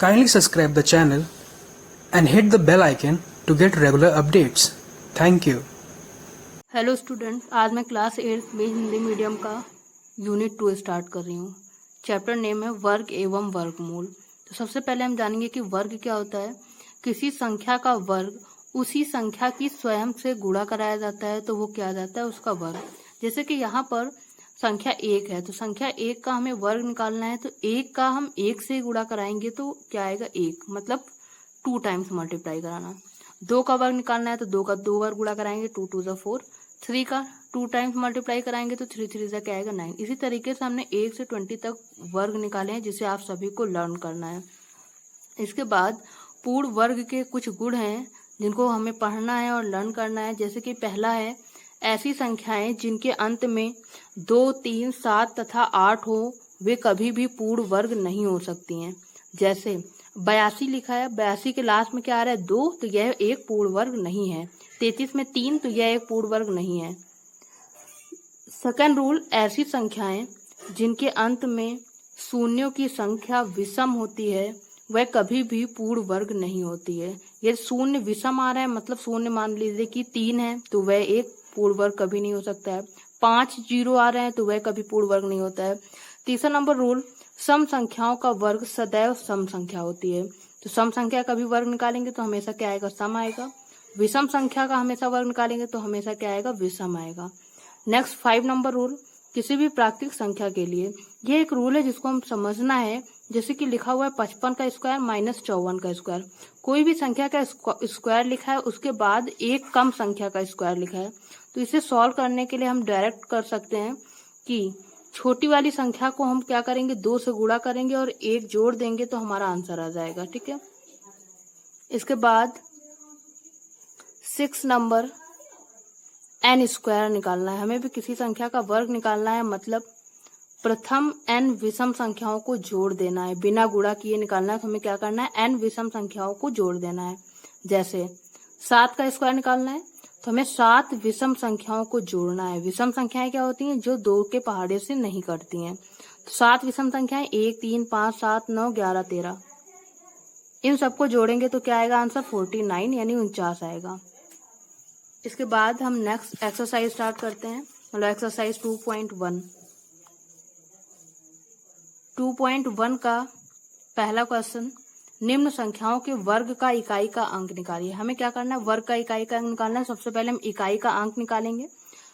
Kindly subscribe the channel and hit the bell icon to get regular updates. Thank you. Hello student, आज मैं class 8 में Hindi medium का unit 2 start कर रही हूँ। चैप्टर नेम है वर्ग एवं वर्गमूल। तो सबसे पहले हम जानेंगे कि वर्ग क्या होता है। किसी संख्या का वर्ग उसी संख्या की स्वयं से गुणा कराया जाता है तो वो क्या जाता है, उसका वर्ग। जैसे कि यहाँ पर संख्या 1 है तो संख्या 1 का हमें वर्ग निकालना है, तो 1 का हम 1 से गुणा कराएंगे तो क्या आएगा 1, मतलब 2 टाइम्स मल्टीप्लाई कराना। 2 का वर्ग निकालना है तो 2 का 2 बार गुणा कराएंगे, 2 2 ज़ा 4। 3 का 2 टाइम्स मल्टीप्लाई कराएंगे तो 3 3 ज़ा क्या आएगा 9। इसी तरीके से हमने 1 से 20 तक वर्ग निकाले हैं, जिसे आप सभी को लर्न करना है। इसके बाद पूर्ण वर्ग के कुछ गुण हैं जिनको हमें पढ़ना है और लर्न करना है। जैसे कि पहला है ऐसी संख्याएं जिनके अंत में 2, 3, 7 तथा 8 हो, वे कभी भी पूर्ण वर्ग नहीं हो सकती हैं। जैसे 82 लिखा है, 82 के लास्ट में क्या आ रहा है 2, तो यह एक पूर्ण वर्ग नहीं है। 33 में 3, तो यह एक पूर्ण वर्ग नहीं है। सेकंड रूल, ऐसी संख्याएं जिनके अंत में शून्यों की संख्या विषम होती है वह कभी भी पूर्ण वर्ग नहीं होती है। यदि शून्य विषम आ रहा है, मतलब शून्य मान लीजिए कि 3 है, तो वह एक पूर्ण वर्ग कभी नहीं हो सकता है। 5 0 आ रहे हैं तो वह कभी पूर्ण वर्ग नहीं होता है। तीसरा नंबर रूल, सम संख्याओं का वर्ग सदैव सम संख्या होती है। तो सम संख्या का भी वर्ग निकालेंगे तो हमेशा क्या आएगा, सम आएगा। विषम संख्या का हमेशा वर्ग निकालेंगे तो हमेशा क्या आएगा, विषम आएगा। नेक्स्ट 5 नंबर रूल, किसी भी प्राकृतिक संख्या के लिए यह एक रूल है जिसको हम समझना है। जैसे कि लिखा हुआ है 55 का स्क्वायर माइनस 54 का स्क्वायर। कोई भी संख्या का स्क्वायर लिखा है, उसके बाद एक कम संख्या का स्क्वायर लिखा है, तो इसे सॉल्व करने के लिए हम डायरेक्ट कर सकते हैं कि छोटी वाली संख्या को हम क्या करेंगे, 2 से गुणा करेंगे और 1 जोड़ देंगे तो हमारा आंसर आ जाएगा। ठीक है। इसके बाद 6 नंबर n स्क्वायर निकालना है। हमें भी किसी संख्या का वर्ग निकालना है, मतलब प्रथम n विषम संख्याओं को जोड़ देना है, बिना गुणा किए निकालना है। तो हमें क्या करना है, n विषम संख्याओं को जोड़ देना है। जैसे 7 का स्क्वायर निकालना है तो हमें 7 विषम संख्याओं को जोड़ना है। विषम संख्याएं क्या होती हैं, जो 2 के पहाड़े से नहीं कटती हैं। तो 7 विषम संख्याएं 1, 3, 5, 7, 9, 11, 13, इन सबको जोड़ेंगे तो क्या आएगा आंसर 49 यानी 49 आएगा। इसके बाद हम नेक्स्ट एक्सरसाइज स्टार्ट करते हैं, मतलब एक्सरसाइज 2.1। 2.1 का पहला क्वेश्चन, निम्न संख्याओं के वर्ग का इकाई का अंक निकालिए। हमें क्या करना है, वर्ग का इकाई का अंक निकालना है। सबसे पहले हम इकाई का अंक निकालेंगे,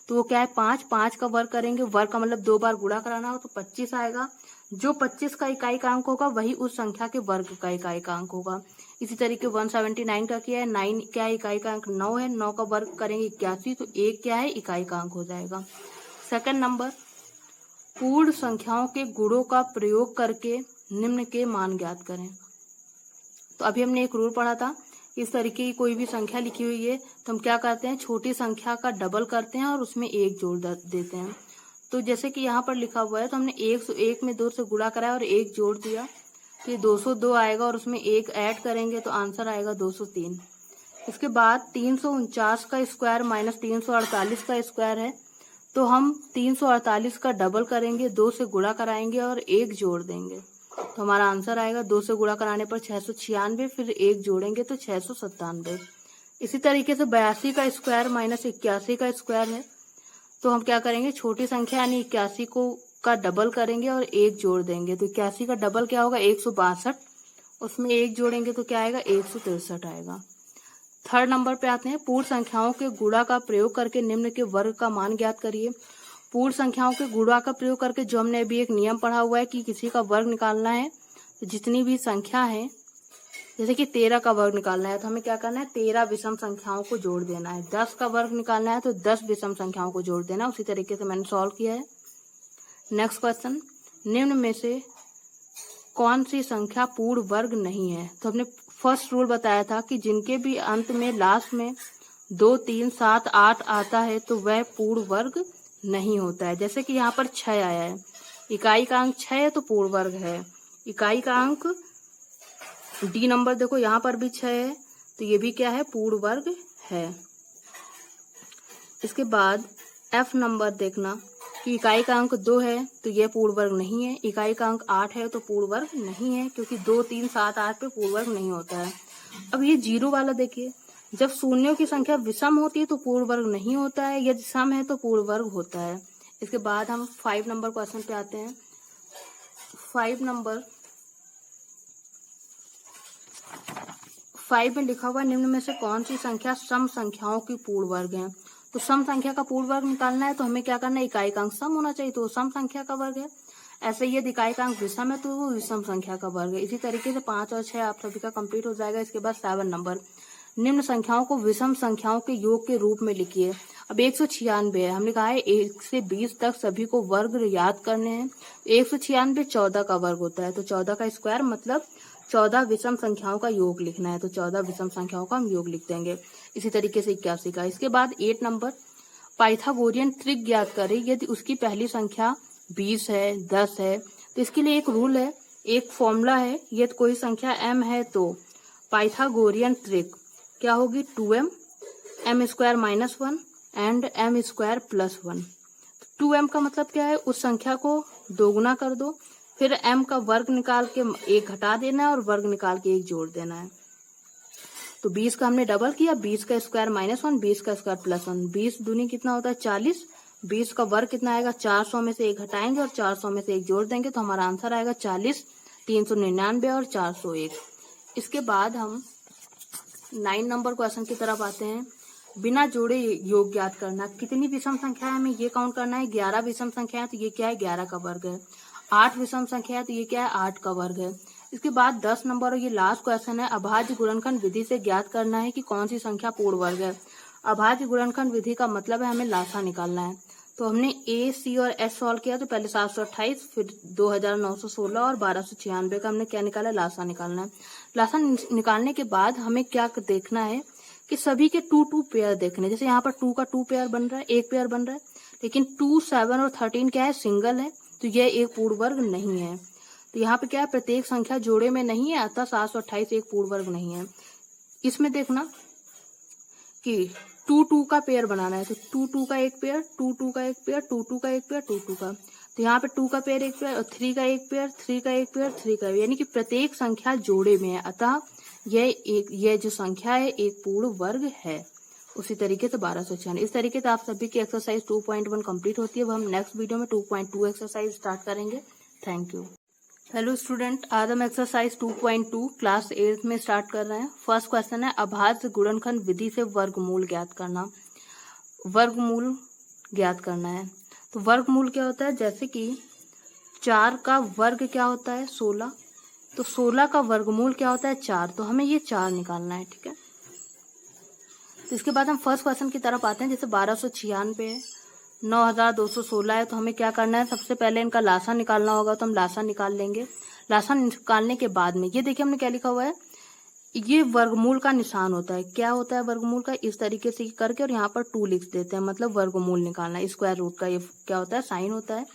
तो वो क्या है 5। 5 का वर्ग करेंगे, वर्ग का मतलब 2 बार गुणा कराना हो तो 25 आएगा। जो 25 का इकाई का अंक होगा वही उस संख्या के वर्ग का इकाई का अंक होगा। इसी तरीके 179 का क्या है, 9 क्या है, इकाई का अंक 9 है। 9 का वर्ग करेंगे 81, तो 1 क्या है, इकाई का अंक हो जाएगा। सेकंड नंबर, पूर्ण संख्याओं के गुणों का प्रयोग करके निम्न के मान ज्ञात करें। तो अभी हमने एक रूल पढ़ा था, इस तरीके की कोई भी संख्या लिखी हुई है तो हम क्या करते हैं, छोटी संख्या का डबल करते हैं और उसमें 1 जोड़ देते हैं। तो जैसे कि यहाँ पर लिखा हुआ है, तो हमने 101 में 2 से गुणा कराया और 1 जोड़ दिया, तो ये 202 आएगा और उसमें 1 ऐड करेंगे तो आंसर आएगा 203। इसके बाद 349 का स्क्वायर माइनस 348 का स्क्वायर है, तो हम 348 का डबल करेंगे, 2 से गुणा कराएंगे और 1 जोड़ देंगे, तो हमारा आंसर आएगा 2 से गुणा कराने पर 696, फिर 1 जोड़ेंगे तो 697। इसी तरीके से 82 का स्क्वायर माइनस 81 का स्क्वायर है, तो हम क्या करेंगे, छोटी संख्या यानी 81 को का डबल करेंगे और 1 जोड़ देंगे, तो 81 का डबल क्या होगा 162, उसमें 1 जोड़ेंगे तो क्या आएगा 163 आएगा। थर्ड नंबर पे आते हैं, पूर्ण संख्याओं के गुणा का प्रयोग करके निम्न के वर्ग का मान ज्ञात करिए। पूर्ण संख्याओं के गुणा का प्रयोग करके जो हमने अभी एक नियम पढ़ा हुआ है कि किसी का वर्ग निकालना है तो जितनी भी संख्या है, जैसे कि 13 का वर्ग निकालना है तो हमें क्या करना है, 13 विषम संख्याओं को जोड़ देना है। 10 का वर्ग निकालना है तो 10 विषम संख्याओं को जोड़ देना। उसी तरीके से मैंने सॉल्व किया है। नेक्स्ट क्वेश्चन, निम्न में से कौन सी संख्या पूर्ण वर्ग नहीं है। तो हमने फर्स्ट रूल बताया था कि जिनके भी अंत में लास्ट में 2, 3, 7, 8 आता है तो वह पूर्ण वर्ग नहीं होता है। जैसे कि यहाँ पर 6 आया है, इकाई का अंक 6 है तो पूर्ण वर्ग है। इकाई का अंक डी नंबर देखो यहाँ पर भी 6 है, तो ये भी क्या है, पूर्ण वर्ग है। इसके बाद एफ नंबर देखना कि इकाई का अंक 2 है तो यह पूर्ण वर्ग नहीं है, इकाई का अंक 8 है तो पूर्ण वर्ग नहीं है, क्योंकि 2, 3, 7, 8 पे पूर्ण वर्ग नहीं होता है। अब ये 0 वाला देखिए, जब शून्यों की संख्या विषम होती है तो पूर्ण वर्ग नहीं होता है, यदि सम है तो पूर्ण वर्ग होता है। इसके बाद हम 5 नंबर क्वेश्चन पे आते हैं। 5 में लिखा हुआ निम्न में से कौन सी संख्या सम संख्याओं की पूर्ण वर्ग है। तो सम संख्या का पूर्ण वर्ग निकालना है तो हमें क्या करना है, इकाई का अंक सम होना चाहिए, तो वो सम संख्या का वर्ग है। ऐसे ही यदि इकाई का अंक विषम है तो वो विषम संख्या का वर्ग है। इसी तरीके से 5 और 6 आप सभी का कंप्लीट हो जाएगा। इसके बाद 7 नंबर, निम्न संख्याओं को विषम संख्याओं के योग के रूप में लिखिए। अब 196 है, हमने कहा है 1 से 20 तक सभी को वर्ग याद करने हैं। 196 14 का वर्ग होता है, तो 14 का स्क्वायर मतलब 14 विषम संख्याओं का योग लिखना है, तो 14 विषम संख्याओं का हम योग लिख देंगे। इसी तरीके से 81 का। इसके बाद 8 नंबर, पाइथागोरियन त्रिक ज्ञात करें यदि उसकी पहली संख्या 20 है, 10 है। तो इसके लिए एक रूल है, एक फॉर्मूला है, यदि कोई संख्या m है तो पाइथागोरियन त्रिक क्या होगी, 2m, m² -1 and m² +1। 2m का मतलब क्या है, उस संख्या को दोगुना कर दो, फिर m का वर्ग निकाल के 1 घटा देना है और वर्ग निकाल के 1 जोड़ देना है। तो 20 का हमने डबल किया, 20 का स्क्वायर -1, 20 का स्क्वायर +1, 20 दूनी कितना होता है 40, 20 का वर्ग कितना आएगा 400 में से 1 घटाएंगे और 400 में से 1 जोड़ देंगे, तो हमारा आंसर आएगा 40, 399 और 401। इसके बाद हम 9 नंबर क्वेश्चन की तरफ आते हैं। बिना जोड़े योग ज्ञात करना। कितनी विषम संख्या है हमें ये काउंट करना है। 11 विषम संख्या है तो ये क्या है, 11 का वर्ग है। 8 विषम संख्या है तो ये क्या है, 8 का वर्ग है। इसके बाद 10 नंबर और ये लास्ट क्वेश्चन है, अभाज्य गुणनखंड विधि से ज्ञात करना है कि कौन सी संख्या पूर्ण वर्ग है। अभाज्य गुणनखंड विधि का मतलब है हमें लासा निकालना है। तो हमने ए, सी और एस सॉल्व किया, तो पहले 728, फिर 2916 और 1296 का हमने क्या निकाला, लासा निकालना है। लासा निकालने के बाद हमें क्या देखना है कि सभी के 2 पेयर देखने। जैसे यहाँ पर 2 का 2 पेयर बन रहा है, 1 पेयर बन रहा है, लेकिन 2, 7 और 13 क्या है, सिंगल है, तो यह एक पूर्ण वर्ग नहीं है। तो यहाँ पे क्या है, प्रत्येक संख्या जोड़े में नहीं है, अतः 728 एक पूर्ण वर्ग नहीं है। इसमें देखना कि 2 का पेयर बनाना है, तो 2 का एक पेयर, 2 का एक पेयर, 2 का एक पेयर, 2 का, तो यहाँ पे 2 का पेयर एक पेयर और 3 का एक पेयर, 3 का एक पेयर, 3 का, यानी कि प्रत्येक संख्या जोड़े में है, अतः यह जो संख्या है एक पूर्ण वर्ग है। उसी तरीके से 1296। इस तरीके से आप सभी की एक्सरसाइज 2.1 कंप्लीट होती है। अब हम नेक्स्ट वीडियो में 2.2 एक्सरसाइज स्टार्ट करेंगे। Thank you. हेलो स्टूडेंट, आज हम एक्सरसाइज 2.2 क्लास 8 में स्टार्ट कर रहे हैं। फर्स्ट क्वेश्चन है, अभाज्य गुणनखंड विधि से वर्गमूल ज्ञात करना। वर्गमूल ज्ञात करना है, तो वर्गमूल क्या होता है, जैसे कि 4 का वर्ग क्या होता है 16, तो 16 का वर्गमूल क्या होता है 4, तो हमें ये 4 निकालना है, ठीक है। तो इसके बाद हम फर्स्ट क्वेश्चन की तरफ आते हैं। जैसे 1296 है, 9216 है, तो हमें क्या करना है, सबसे पहले इनका लासा निकालना होगा, तो हम लासा निकाल लेंगे। लासा निकालने के बाद में ये देखिए हमने क्या लिखा हुआ है, ये वर्गमूल का निशान होता है। क्या होता है वर्गमूल का, इस तरीके से करके और यहाँ पर 2 लिख देते हैं, मतलब वर्गमूल निकालना है। स्क्वायर रूट का ये क्या होता है, साइन होता है।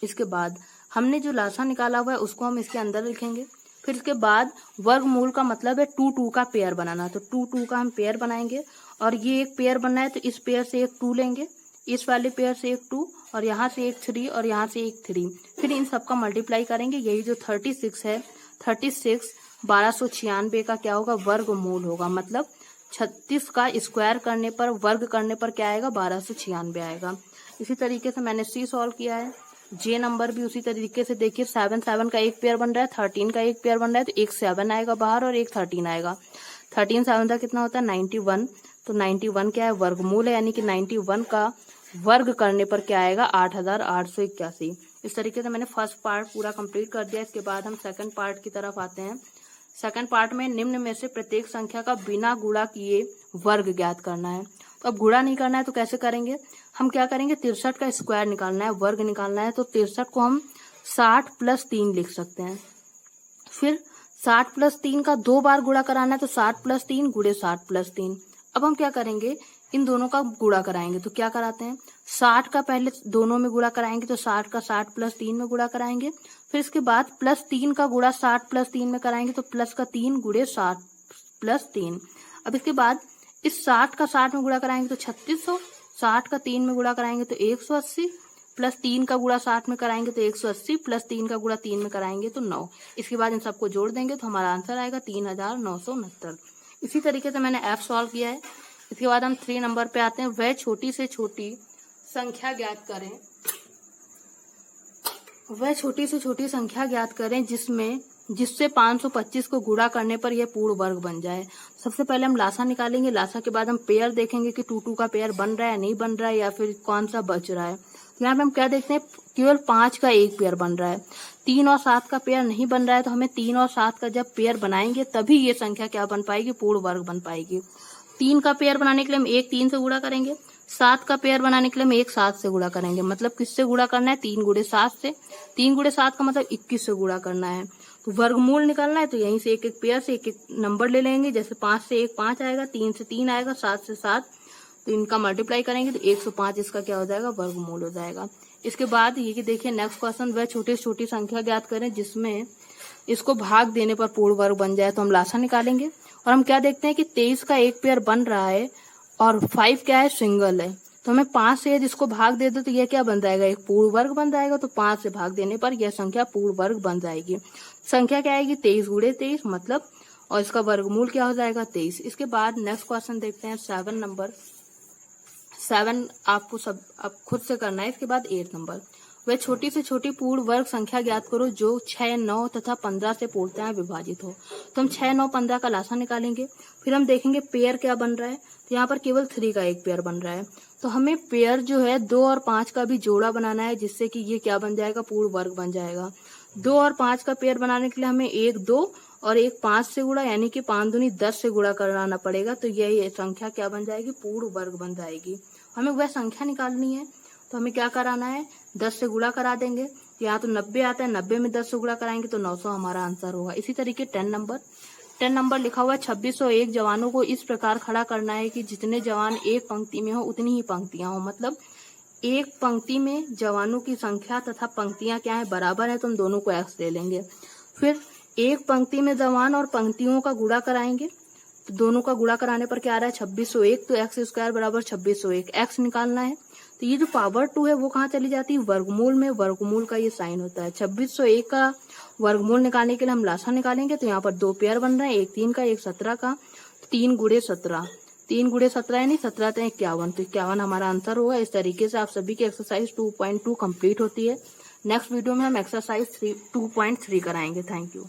इसके बाद हमने जो लासा निकाला हुआ है उसको हम इसके अंदर लिखेंगे। फिर इसके बाद वर्गमूल का मतलब है 2 का पेयर बनाना, तो 2 का हम पेयर बनाएंगे, और ये एक पेयर बनना है तो इस पेयर से एक 2 लेंगे, इस वाले पेयर से एक 2, और यहाँ से एक 3 और यहाँ से एक 3, फिर इन सबका मल्टीप्लाई करेंगे। यही जो 36 है, 36 1296 का क्या होगा, वर्गमूल होगा, मतलब 36 का स्क्वायर करने पर, वर्ग करने पर क्या आएगा, 1296 आएगा। इसी तरीके से मैंने सी सॉल्व किया है। जे नंबर भी उसी तरीके से देखिए, 7 का एक पेयर बन रहा है, 13 का एक पेयर बन रहा है, तो एक 7 आएगा बाहर और एक 13 आएगा। 13 7 का कितना होता है 91, तो 91 क्या है, वर्गमूल है, यानी कि 91 का वर्ग करने पर क्या आएगा, 8881। इस तरीके से मैंने फर्स्ट पार्ट पूरा कंप्लीट कर दिया। इसके बाद हम सेकंड पार्ट की तरफ आते हैं। सेकंड पार्ट में निम्न में से प्रत्येक संख्या का बिना गुणा किए वर्ग ज्ञात करना है। तो अब गुणा नहीं करना है तो कैसे करेंगे, हम क्या करेंगे, 63 का स्क्वायर निकालना है, वर्ग निकालना है, तो 63 को हम 60 + 3 लिख सकते हैं। फिर 60 + 3 का 2 बार गुणा कराना है, तो 60 + 3 गुणे 60 + 3। अब हम क्या करेंगे, इन दोनों का गुणा कराएंगे, तो क्या कराते हैं, 60 का पहले दोनों में गुणा कराएंगे, तो 60 का 60 + 3 में गुणा कराएंगे। फिर इसके बाद +3 का गुणा 60 + 3 में कराएंगे, तो प्लस का 3 गुणे 60 + 3। अब इसके बाद इस 60 का 60 में गुणा कराएंगे तो 3600, 60 का 3 में गुणा कराएंगे तो 180, प्लस 3 का गुणा 60 में कराएंगे तो 180, प्लस 3 का गुणा 3 में कराएंगे तो 9। इसके बाद इन सबको जोड़ देंगे तो हमारा आंसर आएगा 3969। इसी तरीके से मैंने F सॉल्व किया है। इसके बाद हम 3 नंबर पे आते हैं। वह छोटी से छोटी संख्या ज्ञात करें, वह छोटी से छोटी संख्या ज्ञात करें जिससे 525 को गुणा करने पर यह पूर्ण वर्ग बन जाए। सबसे पहले हम लासा निकालेंगे। लासा के बाद हम पेयर देखेंगे कि 2 का पेयर बन रहा है, नहीं बन रहा है, या फिर कौन सा बच रहा है। तो यहाँ पे हम क्या देखते हैं, केवल 5 का एक पेयर बन रहा है। 3 और 7 का पेयर नहीं बन रहा है, तो हमें 3 और 7 का जब पेयर बनाएंगे तभी ये संख्या क्या बन पाएगी, पूर्ण वर्ग बन पाएगी। 3 का पेयर बनाने के लिए हम 1 3 से गुणा करेंगे। 7 का पेयर बनाने के लिए हम 1 7 से गुणा करेंगे। मतलब किससे गुणा करना है, 3 गुणे 7 से। 3 गुणे 7 का मतलब 21 से गुणा करना है। तो वर्गमूल निकालना है तो यहीं से एक एक पेयर से एक एक नंबर ले लेंगे। जैसे 5 से 1 5 आएगा, 3 से 3 आएगा, 7 से 7, तो इनका मल्टीप्लाई करेंगे तो 105 इसका क्या हो जाएगा, वर्गमूल हो जाएगा। इसके बाद ये कि देखिए नेक्स्ट क्वेश्चन, वह छोटी से छोटी संख्या ज्ञात करें जिसमें इसको भाग देने पर पूर्ण वर्ग बन जाए। तो हम लासा निकालेंगे और हम क्या देखते हैं कि 23 का एक पेयर बन रहा है और 5 क्या है, सिंगल है। तो हमें 5 से यदि इसको भाग दे दो तो यह क्या बन जाएगा, एक पूर्ण वर्ग बन जाएगा। तो 5 से भाग देने पर यह संख्या पूर्ण वर्ग बन जाएगी। संख्या क्या आएगी, 23 गुणे 23 मतलब, और इसका वर्गमूल क्या हो जाएगा, 23। इसके बाद नेक्स्ट क्वेश्चन देखते हैं 7 नंबर। 7 आपको सब अब खुद से करना है। इसके बाद 8 नंबर, वह छोटी से छोटी पूर्ण वर्ग संख्या ज्ञात करो जो 6 9 तथा 15 से पूर्णतः विभाजित हो। तो हम 6 9 15 का लासा निकालेंगे। फिर हम देखेंगे पेयर क्या बन रहा है। तो यहाँ पर केवल 3 का एक पेयर बन रहा है। तो हमें पेयर जो है 2 और 5 का भी जोड़ा बनाना है, जिससे कि ये क्या बन जाएगा, पूर्ण वर्ग बन जाएगा। 2 और 5 का पेयर बनाने के लिए हमें 1 2 और 1 5 से गुणा, यानी कि 5 दूनी 10 से गुणा कराना पड़ेगा। तो यही संख्या क्या बन जाएगी, पूर्ण वर्ग बन जाएगी। हमें वह संख्या निकालनी है तो हमें क्या कराना है, 10 से गुणा करा देंगे। यहाँ तो 90 आता है, 90 में 10 से गुणा कराएंगे तो 900 हमारा आंसर होगा। इसी तरीके 10 नंबर लिखा हुआ है 2601 जवानों को इस प्रकार खड़ा करना है कि जितने जवान एक पंक्ति में हो उतनी ही पंक्तियां हो। मतलब एक पंक्ति में जवानों की संख्या तथा पंक्तियां क्या है, बराबर है, तो हम दोनों को x ले लेंगे। फिर एक पंक्ति में जवान और पंक्तियों का गुणा कराएंगे। तो दोनों का गुणा कराने पर क्या आ रहा है, 2601, तो x स्क्वायर बराबर 2601, x निकालना है। तो ये जो पावर 2 है वो कहाँ चली जाती है, वर्गमूल में। वर्गमूल का ये साइन होता है। 2601 का वर्गमूल निकालने के लिए हम लासा निकालेंगे। तो यहाँ पर 2 पेयर बन रहे हैं, एक 3 का एक 17 का। 3 गुणे 17, 3 गुणे 17 यानी 17 तो 51, तो 51 हमारा आंसर होगा। इस तरीके से आप सभी की एक्सरसाइज 2.2 कंप्लीट होती है। नेक्स्ट वीडियो में हम एक्सरसाइज 2.3 कराएंगे। Thank you.